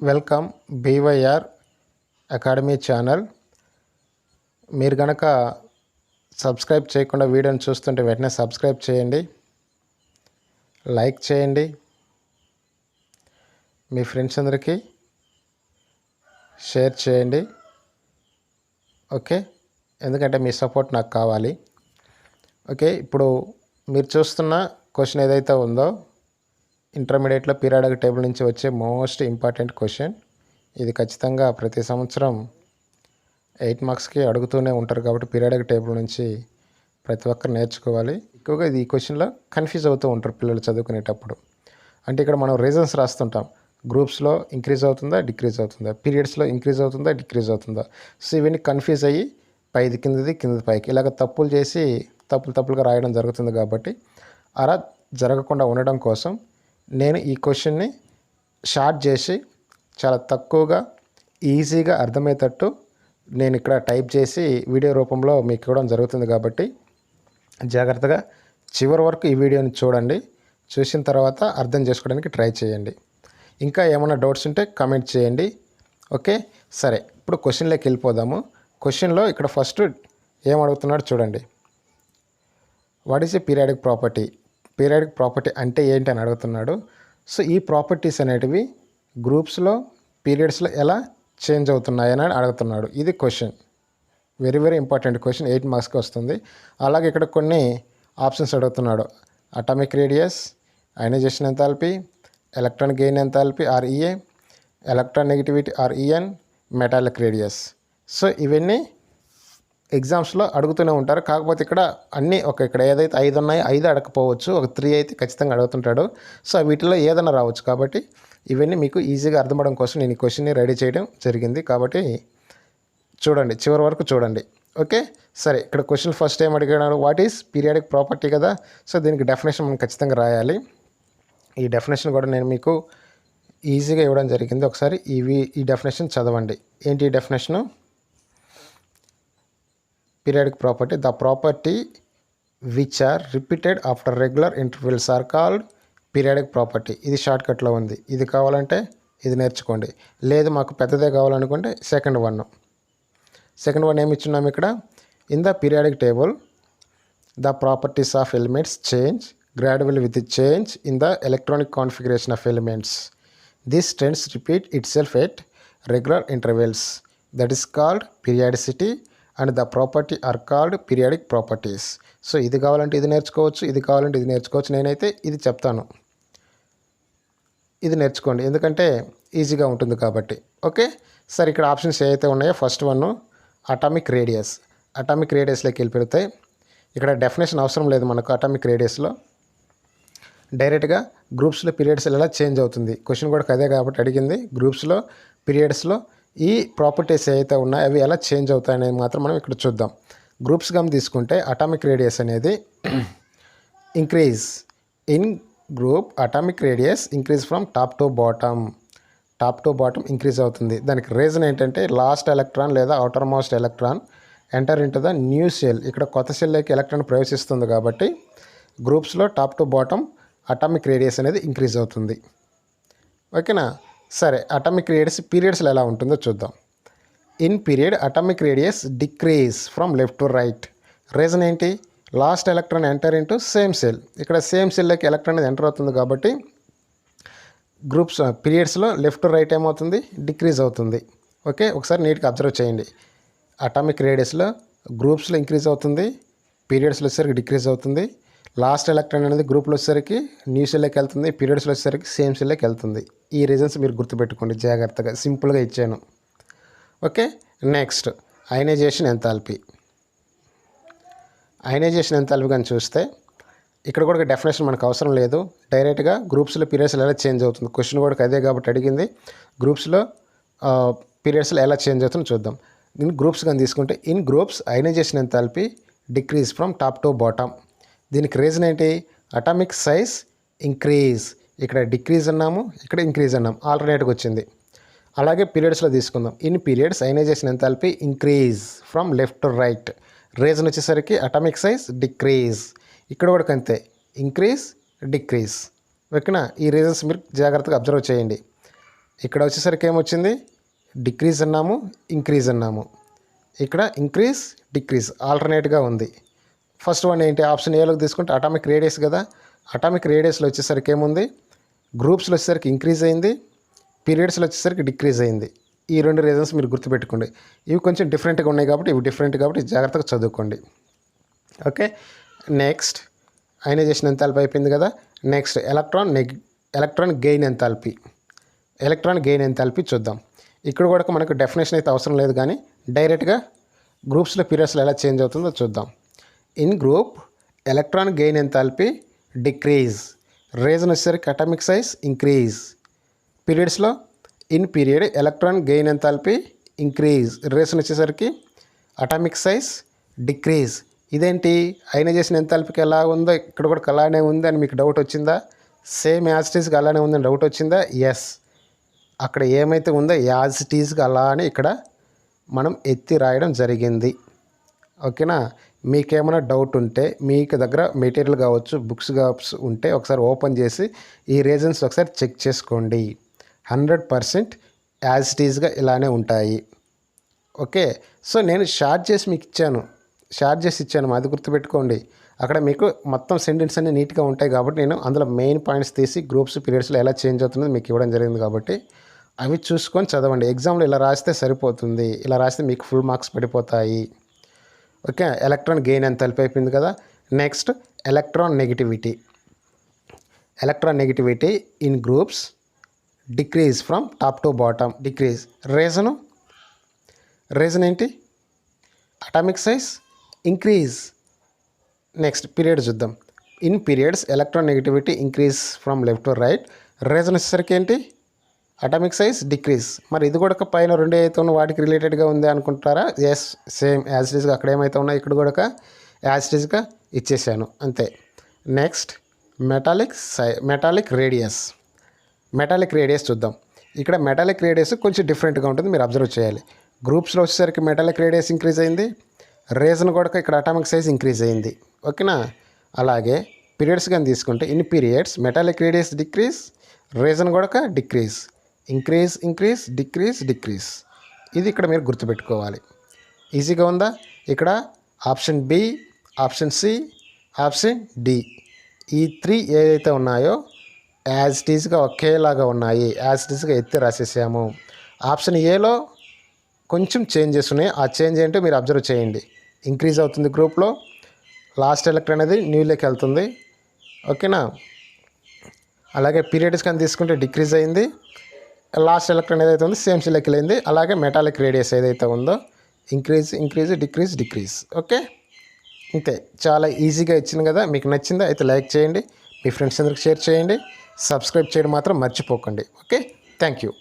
Welcome బీవైఆర్ academy channel. మీరు కనుక subscribe చేయకుండా వీడియోని చూస్తుంటే వెంటనే సబ్స్క్రైబ్ చేయండి, లైక్ చేయండి, మీ ఫ్రెండ్స్ అందరికీ షేర్ చేయండి. ఓకే, ఎందుకంటే మీ సపోర్ట్ నాకు కావాలి. ఓకే, ఇప్పుడు మీరు చూస్తున్న క్వశ్చన్ ఏదైతే ఉందో ఇంటర్మీడియట్లో పీరియాడిక్ టేబుల్ నుంచి వచ్చే మోస్ట్ ఇంపార్టెంట్ క్వశ్చన్. ఇది ఖచ్చితంగా ప్రతి సంవత్సరం 8 మార్క్స్కి అడుగుతూనే ఉంటారు కాబట్టి పీరియాడిక్ టేబుల్ నుంచి ప్రతి ఒక్కరు నేర్చుకోవాలి. ఎక్కువగా ఇది ఈ క్వశ్చన్లో కన్ఫ్యూజ్ అవుతూ ఉంటారు పిల్లలు చదువుకునేటప్పుడు. అంటే ఇక్కడ మనం రీజన్స్ రాస్తుంటాం. గ్రూప్స్లో ఇంక్రీజ్ అవుతుందా, డిక్రీజ్ అవుతుందా, పీరియడ్స్లో ఇంక్రీజ్ అవుతుందా, డిక్రీజ్ అవుతుందా. సో ఇవన్నీ కన్ఫ్యూజ్ అయ్యి పైది కిందది కిందది పైకి ఇలాగ తప్పులు చేసి తప్పులుగా రాయడం జరుగుతుంది. కాబట్టి అలా జరగకుండా ఉండడం కోసం నేను ఈ క్వశ్చన్ని షార్ట్ చేసి చాలా తక్కువగా ఈజీగా అర్థమయ్యేటట్టు నేను ఇక్కడ టైప్ చేసి వీడియో రూపంలో మీకు ఇవ్వడం జరుగుతుంది. కాబట్టి జాగ్రత్తగా చివరి వరకు ఈ వీడియోని చూడండి. చూసిన తర్వాత అర్థం చేసుకోవడానికి ట్రై చేయండి. ఇంకా ఏమైనా డౌట్స్ ఉంటే కామెంట్ చేయండి. ఓకే, సరే, ఇప్పుడు క్వశ్చన్లోకి వెళ్ళిపోదాము. క్వశ్చన్లో ఇక్కడ ఫస్ట్ ఏం అడుగుతున్నాడు చూడండి. What is a periodic property? Periodic property అంటే ఏంటి అని అడుగుతున్నాడు. సో ఈ ప్రాపర్టీస్ అనేటివి గ్రూప్స్లో పీరియడ్స్లో ఎలా చేంజ్ అవుతున్నాయని అడుగుతున్నాడు. ఇది question, very very important question, 8 మార్క్స్కి వస్తుంది. అలాగే ఇక్కడ కొన్ని ఆప్షన్స్ అడుగుతున్నాడు. Atomic radius, ionisation enthalpy, electron gain enthalpy R E A, electron negativity R E N, metallic radius. So ఇవన్నీ ఎగ్జామ్స్లో అడుగుతూనే ఉంటారు. కాకపోతే ఇక్కడ అన్నీ ఇక్కడ ఏదైతే 5 ఉన్నాయో 5 అడగకపోవచ్చు, ఒక 3 అయితే ఖచ్చితంగా అడుగుతుంటాడు. సో వీటిలో ఏదైనా రావచ్చు. కాబట్టి ఇవన్నీ మీకు ఈజీగా అర్థమవడం కోసం నేను ఈ క్వశ్చన్ని రెడీ చేయడం జరిగింది. కాబట్టి చూడండి, చివరి వరకు చూడండి. ఓకే, సరే, ఇక్కడ క్వశ్చన్ ఫస్ట్ ఏం అడిగాడు, వాట్ ఈస్ పీరియాడిక్ ప్రాపర్టీ కదా. సో దీనికి డెఫినేషన్ మనం ఖచ్చితంగా రాయాలి. ఈ డెఫినేషన్ కూడా నేను మీకు ఈజీగా ఇవ్వడం జరిగింది. ఒకసారి ఈ డెఫినేషన్ చదవండి. ఏంటి ఈ definition? Periodic property, the property which are repeated after regular intervals are called periodic property. ఇది షార్ట్కట్లో ఉంది. ఇది కావాలంటే ఇది నేర్చుకోండి, లేదు మాకు పెద్దదే కావాలనుకుంటే సెకండ్ వన్ ఏమి ఇచ్చున్నాము ఇక్కడ. In the periodic table the properties of elements change gradually with the change in the electronic configuration of elements. This tends to repeat itself at regular intervals. That is called periodicity. And the property or called periodic properties. So ఇది కావాలంటే ఇది నేర్చుకోవచ్చు, ఇది కావాలంటే ఇది నేర్చుకోవచ్చు. నేనైతే ఇది చెప్తాను, ఇది నేర్చుకోండి, ఎందుకంటే ఈజీగా ఉంటుంది కాబట్టి. ఓకే, సరే, ఇక్కడ ఆప్షన్స్ ఏవైతే ఉన్నాయో first one atomic radius. Atomic రేడియస్లోకి వెళ్ళిపోతాయి. ఇక్కడ డెఫినేషన్ అవసరం లేదు మనకు. అటామిక్ రేడియస్లో డైరెక్ట్గా గ్రూప్స్లో పీరియడ్స్ ఎలా చేంజ్ అవుతుంది. క్వశ్చన్ కూడా అదే కాబట్టి అడిగింది. గ్రూప్స్లో పీరియడ్స్లో ఈ ప్రాపర్టీస్ ఏవైతే ఉన్నాయో అవి ఎలా చేంజ్ అవుతాయనేది మాత్రం మనం ఇక్కడ చూద్దాం. గ్రూప్స్ గమ్ తీసుకుంటే అటామిక్ రేడియస్ అనేది increase in group. Atomic radius increase from top to bottom increase అవుతుంది. దానికి రీజన్ ఏంటంటే లాస్ట్ ఎలక్ట్రాన్ లేదా outer most electron enter into the new shell. ఇక్కడ కొత్త సెల్లోకి ఎలక్ట్రాన్ ప్రవేశిస్తుంది కాబట్టి గ్రూప్స్లో top to bottom atomic radius అనేది ఇంక్రీజ్ అవుతుంది. ఓకేనా? సరే, అటామిక్ రేడియస్ పీరియడ్స్లో ఎలా ఉంటుందో చూద్దాం. In period atomic radius decrease from left to right. Reason ఏంటి? Last electron enter into same cell. ఇక్కడ సేమ్ సెల్లోకి ఎలక్ట్రాన్ అనేది ఎంటర్ అవుతుంది కాబట్టి గ్రూప్స్ పీరియడ్స్లో లెఫ్ట్ టు రైట్ ఏమవుతుంది? డిక్రీజ్ అవుతుంది. ఓకే, ఒకసారి నీట్గా అబ్జర్వ్ చేయండి. అటామిక్ రేడియస్లో గ్రూప్స్లో ఇంక్రీజ్ అవుతుంది, పీరియడ్స్లో వచ్చేసరికి డిక్రీజ్ అవుతుంది. లాస్ట్ ఎలక్ట్రాన్ అనేది గ్రూప్లో వచ్చేసరికి న్యూ సెల్లోకి వెళ్తుంది, పీరియడ్స్లో వచ్చేసరికి సేమ్ సెల్లోకి వెళ్తుంది. ఈ రీజన్స్ మీరు గుర్తుపెట్టుకోండి జాగ్రత్తగా, సింపుల్గా ఇచ్చాను. Okay, next ionisation enthalpy. Ionisation enthalpy కానీ చూస్తే ఇక్కడ కూడా డెఫినేషన్ మనకు అవసరం లేదు. డైరెక్ట్గా గ్రూప్స్లో పీరియడ్స్లో ఎలా చేంజ్ అవుతుంది. క్వశ్చన్ కూడా అదే కాబట్టి అడిగింది. గ్రూప్స్లో పీరియడ్స్లో ఎలా చేంజ్ అవుతుందో చూద్దాం. దీన్ని గ్రూప్స్ కానీ తీసుకుంటే in groups ionisation enthalpy decrease from top to bottom. దీనికి రీజన్ ఏంటి? Atomic size increase. ఇక్కడ డిక్రీజ్ అన్నాము, ఇక్కడ ఇంక్రీజ్ అన్నాం, ఆల్టర్నేట్గా వచ్చింది. అలాగే పీరియడ్స్లో తీసుకుందాం. In periods ionisation enthalpy increase from left to right. Reason వచ్చేసరికి అటామిక్ సైజ్ డిక్రీజ్. ఇక్కడ కూడా అంతే, ఇంక్రీజ్ డిక్రీజ్. ఓకేనా? ఈ రీజన్స్ మీరు జాగ్రత్తగా అబ్జర్వ్ చేయండి. ఇక్కడ వచ్చేసరికి ఏమొచ్చింది, డిక్రీజ్ అన్నాము, ఇంక్రీజ్ అన్నాము. ఇక్కడ ఇంక్రీజ్ డిక్రీజ్ ఆల్టర్నేట్గా ఉంది. ఫస్ట్ వన్ ఏంటి, ఆప్షన్ ఏలోకి తీసుకుంటే అటామిక్ రేడియస్ కదా. అటామిక్ రేడియస్లో వచ్చేసరికి ఏముంది, గ్రూప్స్లో వచ్చేసరికి ఇంక్రీజ్ అయింది, పీరియడ్స్లో వచ్చేసరికి డిక్రీజ్ అయింది. ఈ రెండు రీజన్స్ మీరు గుర్తుపెట్టుకోండి. ఇవి కొంచెం డిఫరెంట్గా ఉన్నాయి కాబట్టి ఇవి డిఫరెంట్ కాబట్టి జాగ్రత్తగా చదువుకోండి. ఓకే, నెక్స్ట్ అయనైజేషన్ ఎంథాల్పీ అయిపోయింది కదా. Next electron gain enthalpy. Electron gain enthalpy చూద్దాం. ఇక్కడ కూడా మనకు డెఫినేషన్ అయితే అవసరం లేదు, కానీ డైరెక్ట్గా గ్రూప్స్లో పీరియడ్స్లో ఎలా చేంజ్ అవుతుందో చూద్దాం. In group electron gain enthalpy decrease, reason వచ్చేసరికి అటామిక్ సైజ్ ఇంక్రీజ్. పీరియడ్స్లో in period electron gain enthalpy increase, reason వచ్చేసరికి అటామిక్ సైజ్ డిక్రీజ్. ఇదేంటి, అయనైజేషన్ ఎంథాల్పీకి ఎలా ఉందో ఇక్కడ కూడా అలానే ఉంది అని మీకు డౌట్ వచ్చిందా? సేమ్ యాజ్ ఇట్ ఈస్గా అలానే ఉందని డౌట్ వచ్చిందా? ఎస్, అక్కడ ఏమైతే ఉందో యాజ్ ఇట్ ఈస్గా అలానే ఇక్కడ మనం ఎత్తి రాయడం జరిగింది. ఓకేనా, మీకేమైనా డౌట్ ఉంటే మీకు దగ్గర మెటీరియల్ కావచ్చు, బుక్స్ కావచ్చు ఉంటే ఒకసారి ఓపెన్ చేసి ఈ రీజన్స్ ఒకసారి చెక్ చేసుకోండి. 100% యాజ్ ఇట్ ఈస్గా ఇలానే ఉంటాయి. ఓకే, సో నేను షార్ట్ చేసి మీకు ఇచ్చాను, అది గుర్తుపెట్టుకోండి. అక్కడ మీకు మొత్తం సెంటెన్స్ అన్నీ నీట్గా ఉంటాయి కాబట్టి నేను అందులో మెయిన్ పాయింట్స్ తీసి గ్రూప్స్ పీరియడ్స్లో ఎలా చేంజ్ అవుతుందో మీకు ఇవ్వడం జరిగింది కాబట్టి అవి చూసుకొని చదవండి. ఎగ్జామ్లో ఇలా రాస్తే సరిపోతుంది, ఇలా రాస్తే మీకు ఫుల్ మార్క్స్ పడిపోతాయి. ఓకే, ఎలక్ట్రాన్ గెయిన్ ఎంథాల్పీ అయిపోయింది కదా. Next electron negativity. Electron negativity in groups decrease from top to bottom. Decrease, reason ఏంటి, atomic size increase. Next period చూద్దాం. In periods electron negativity increase from left to right, reason వచ్చేసరికి ఏంటి, atomic size decrease. మరి ఇది కూడా పైన రెండు అయితే ఉన్న వాటికి రిలేటెడ్గా ఉంది అనుకుంటారా? ఎస్, సేమ్ యాజ్ ఇట్ ఈస్గా అక్కడ ఏమైతే ఉన్నాయో ఇక్కడ కూడా యాజ్ ఇట్ ఈస్గా ఇచ్చేసాను అంతే. Next metallic radius. Metallic radius చూద్దాం. ఇక్కడ మెటాలిక్ రేడియస్ కొంచెం డిఫరెంట్గా ఉంటుంది, మీరు అబ్జర్వ్ చేయాలి. గ్రూప్స్లో వచ్చేసరికి మెటాలిక్ రేడియస్ ఇంక్రీజ్ అయింది, రీజన్ కూడా ఇక్కడ అటామిక్ సైజ్ ఇంక్రీజ్ అయింది. ఓకేనా, అలాగే పీరియడ్స్ కానీ తీసుకుంటే in periods metallic radius decrease, reason కూడా డిక్రీజ్. Increase decrease. ఇది ఇక్కడ మీరు గుర్తుపెట్టుకోవాలి. ఈజీగా ఉందా? ఇక్కడ option B, option C, option D, ఈ 3 ఏదైతే ఉన్నాయో యాజ్ ఇట్ ఈస్గా ఒకేలాగా ఉన్నాయి, యాజ్ ఇట్ ఈస్గా ఎత్తి రాసేసాము. ఆప్షన్ ఏలో కొంచెం చేంజెస్ ఉన్నాయి, ఆ చేంజ్ ఏంటో మీరు అబ్జర్వ్ చేయండి. ఇంక్రీజ్ అవుతుంది గ్రూప్లో, లాస్ట్ ఎలక్ట్రాన్ అనేది న్యూలోకి వెళ్తుంది. ఓకేనా, అలాగే పీరియడ్స్ కానీ తీసుకుంటే డిక్రీజ్ అయింది, లాస్ట్ ఎలక్ట్రాన్ ఏదైతే ఉందో సేమ్ సిలెక్ట్ అయింది. అలాగే మెటాలిక్ రేడియస్ ఏదైతే ఉందో ఇంక్రీజ్ డిక్రీజ్. ఓకే, ఇంతే, చాలా ఈజీగా ఇచ్చింది కదా. మీకు నచ్చిందా అయితే లైక్ చేయండి, మీ ఫ్రెండ్స్ అందరికి షేర్ చేయండి, సబ్స్క్రైబ్ చేయడం మాత్రం మర్చిపోకండి. Okay, thank you.